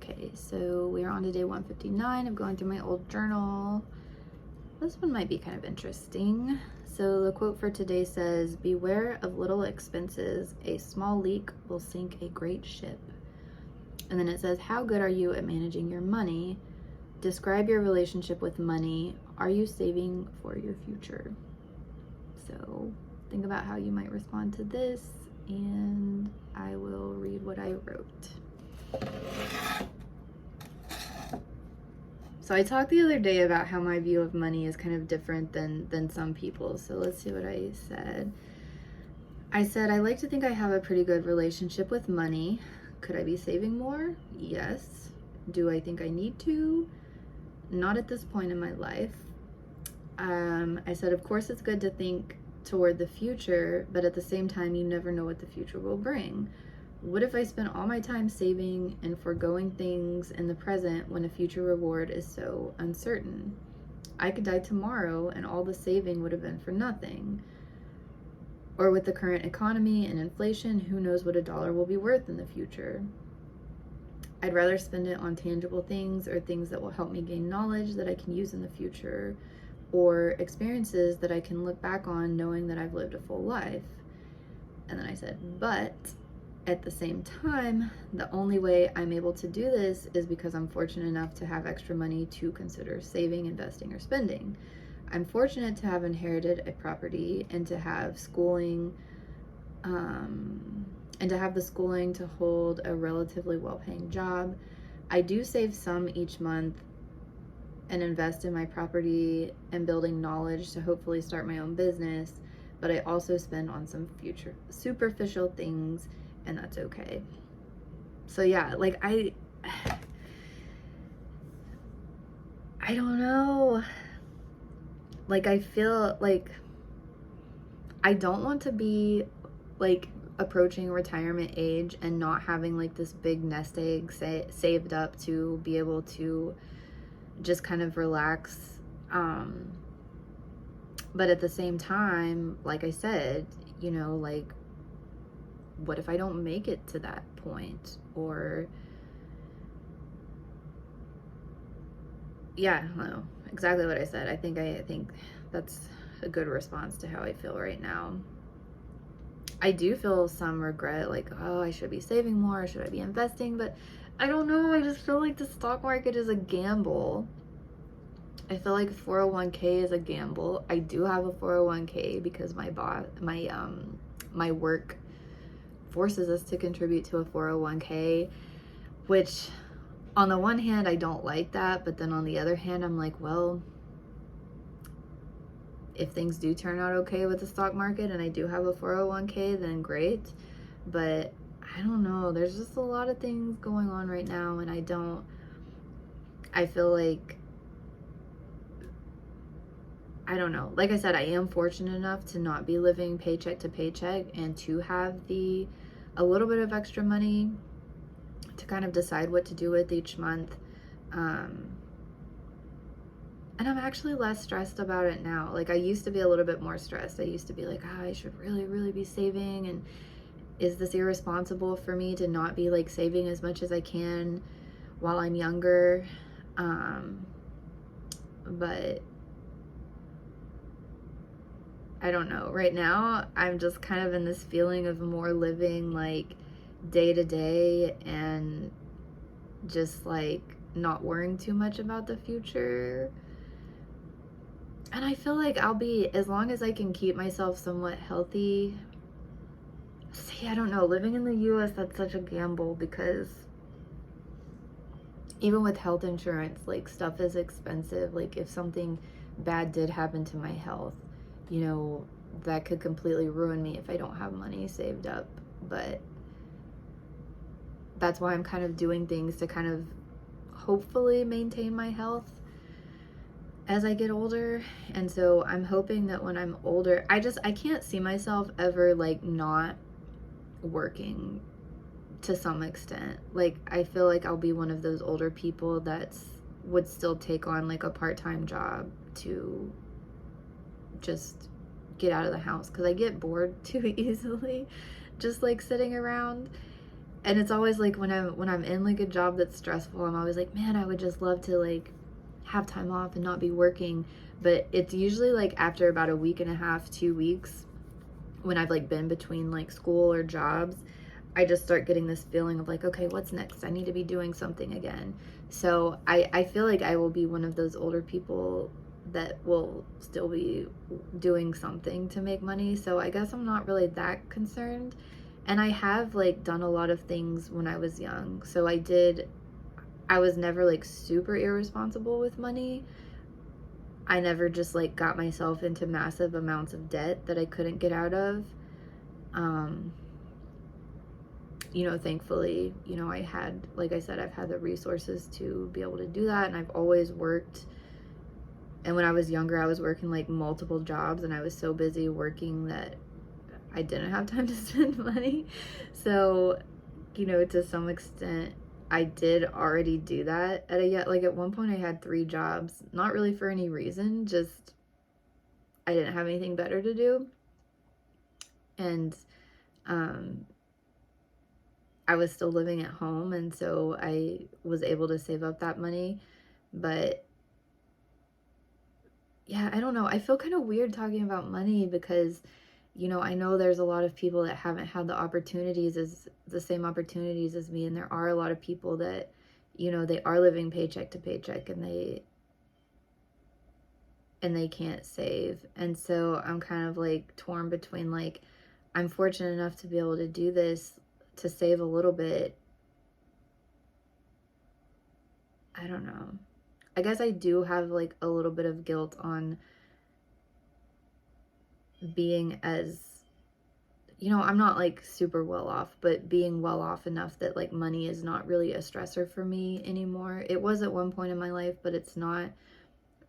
Okay, so we are on to day 159 of going through my old journal. This one might be kind of interesting. So the quote for today says, "Beware of little expenses. A small leak will sink a great ship." And then it says, "How good are you at managing your money? Describe your relationship with money. Are you saving for your future?" So think about how you might respond to this, and I will read what I wrote. So I talked the other day about how my view of money is kind of different than some people. So let's see what I said. I said, "I like to think I have a pretty good relationship with money. Could I be saving more? Yes. Do I think I need to? Not at this point in my life." I said, "Of course it's good to think toward the future, but at the same time, you never know what the future will bring. What if I spent all my time saving and foregoing things in the present when a future reward is so uncertain? I could die tomorrow and all the saving would have been for nothing. Or with the current economy and inflation, who knows what a dollar will be worth in the future? I'd rather spend it on tangible things or things that will help me gain knowledge that I can use in the future, or experiences that I can look back on knowing that I've lived a full life." And then I said, "But at the same time, the only way I'm able to do this is because I'm fortunate enough to have extra money to consider saving, investing, or spending. I'm fortunate to have inherited a property and to have schooling, and to have the schooling to hold a relatively well-paying job. I do save some each month and invest in my property and building knowledge to hopefully start my own business, but I also spend on some future superficial things, and that's okay." So yeah, like I don't know. Like I feel like I don't want to be like approaching retirement age and not having like this big nest egg saved up to be able to just kind of relax. But at the same time, like I said, like what if I don't make it to that point? Or yeah, I don't know, exactly what I said. I think that's a good response to how I feel right now. I do feel some regret, like, oh, I should be saving more, should I be investing? But I don't know, I just feel like the stock market is a gamble. I feel like 401k is a gamble. I do have a 401k because my work forces us to contribute to a 401k, which on the one hand I don't like that, but then on the other hand I'm like, well, if things do turn out okay with the stock market and I do have a 401k, then great. But I don't know, there's just a lot of things going on right now, and I feel like, I don't know. Like I said, I am fortunate enough to not be living paycheck to paycheck and to have a little bit of extra money to kind of decide what to do with each month. And I'm actually less stressed about it now. Like I used to be a little bit more stressed. I used to be like, I should really, really be saving. And is this irresponsible for me to not be like saving as much as I can while I'm younger? But I don't know. Right now, I'm just kind of in this feeling of more living like day to day and just like not worrying too much about the future. And I feel like I'll be, as long as I can keep myself somewhat healthy. See, I don't know. Living in the US, that's such a gamble because even with health insurance, like stuff is expensive. Like if something bad did happen to my health, that could completely ruin me if I don't have money saved up. But that's why I'm kind of doing things to kind of hopefully maintain my health as I get older. And so I'm hoping that when I'm older, I can't see myself ever like not working to some extent. Like I feel like I'll be one of those older people that would still take on like a part-time job to just get out of the house, because I get bored too easily just like sitting around. and it's always like when I'm in like a job that's stressful, I'm always like, man, I would just love to like have time off and not be working. But it's usually like after about a week and a half, 2 weeks, when I've like been between like school or jobs, I just start getting this feeling of like, okay, what's next? I need to be doing something again. So I feel like I will be one of those older people that will still be doing something to make money. So I guess I'm not really that concerned. And I have like done a lot of things when I was young. So I was never like super irresponsible with money. I never just like got myself into massive amounts of debt that I couldn't get out of. Um, thankfully, I had, like I said, I've had the resources to be able to do that. And I've always worked. And when I was younger, I was working like multiple jobs, and I was so busy working that I didn't have time to spend money. So, to some extent, I did already do that at one point I had 3 jobs, not really for any reason, just I didn't have anything better to do. And I was still living at home, and so I was able to save up that money. But yeah, I don't know. I feel kind of weird talking about money because, I know there's a lot of people that haven't had the same opportunities as me. And there are a lot of people that, they are living paycheck to paycheck, and they can't save. And so I'm kind of like torn between like, I'm fortunate enough to be able to do this, to save a little bit. I don't know. I guess I do have like a little bit of guilt on being as, I'm not like super well off, but being well off enough that like money is not really a stressor for me anymore. It was at one point in my life, but it's not.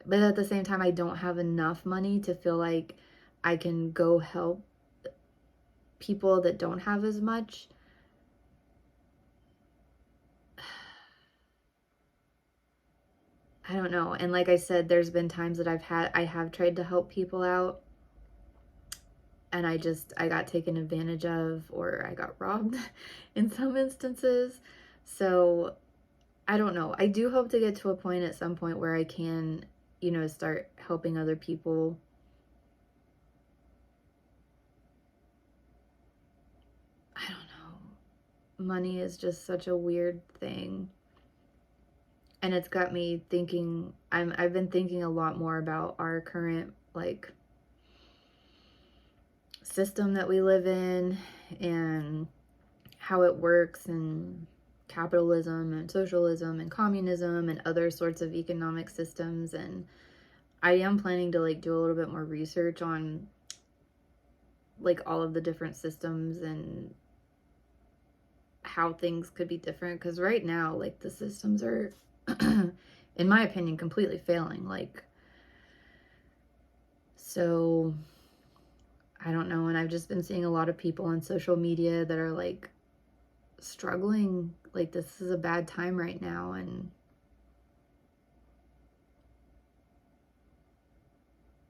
But at the same time, I don't have enough money to feel like I can go help people that don't have as much. I don't know. And like I said, there's been times that I have tried to help people out, and I got taken advantage of, or I got robbed in some instances. So I don't know. I do hope to get to a point at some point where I can, start helping other people. I don't know. Money is just such a weird thing. And it's got me thinking, I've been thinking a lot more about our current like system that we live in, and how it works, and capitalism and socialism and communism and other sorts of economic systems. And I am planning to like do a little bit more research on like all of the different systems and how things could be different, because right now like the systems are in my opinion completely failing. Like, so I don't know. And I've just been seeing a lot of people on social media that are like struggling, like this is a bad time right now. And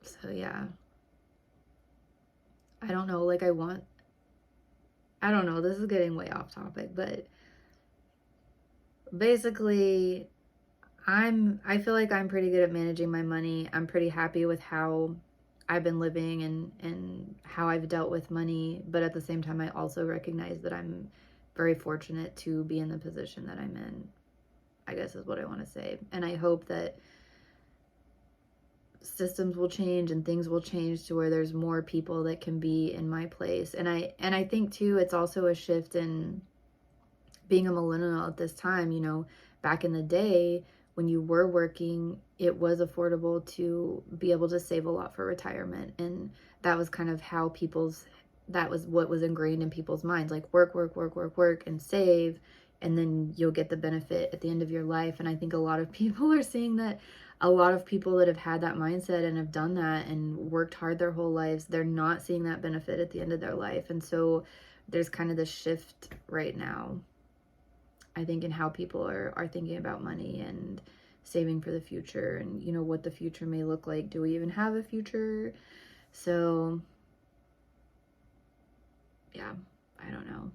so yeah, I don't know, like I don't know, this is getting way off topic, but basically I feel like I'm pretty good at managing my money. I'm pretty happy with how I've been living and how I've dealt with money, but at the same time I also recognize that I'm very fortunate to be in the position that I'm in, I guess is what I want to say. And I hope that systems will change and things will change to where there's more people that can be in my place. And I think too, it's also a shift in being a millennial at this time. Back in the day when you were working, it was affordable to be able to save a lot for retirement. And that was kind of how that was what was ingrained in people's minds, like work, work, work, work, work, and save, and then you'll get the benefit at the end of your life. And I think a lot of people are seeing that. A lot of people that have had that mindset and have done that and worked hard their whole lives, they're not seeing that benefit at the end of their life. And so there's kind of this shift right now, I think, in how people are thinking about money and saving for the future, and what the future may look like. Do we even have a future? So yeah, I don't know.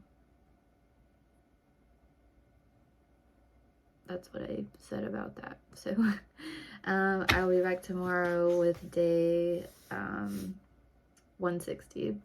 that's what I said about that. So I'll be back tomorrow with day 160.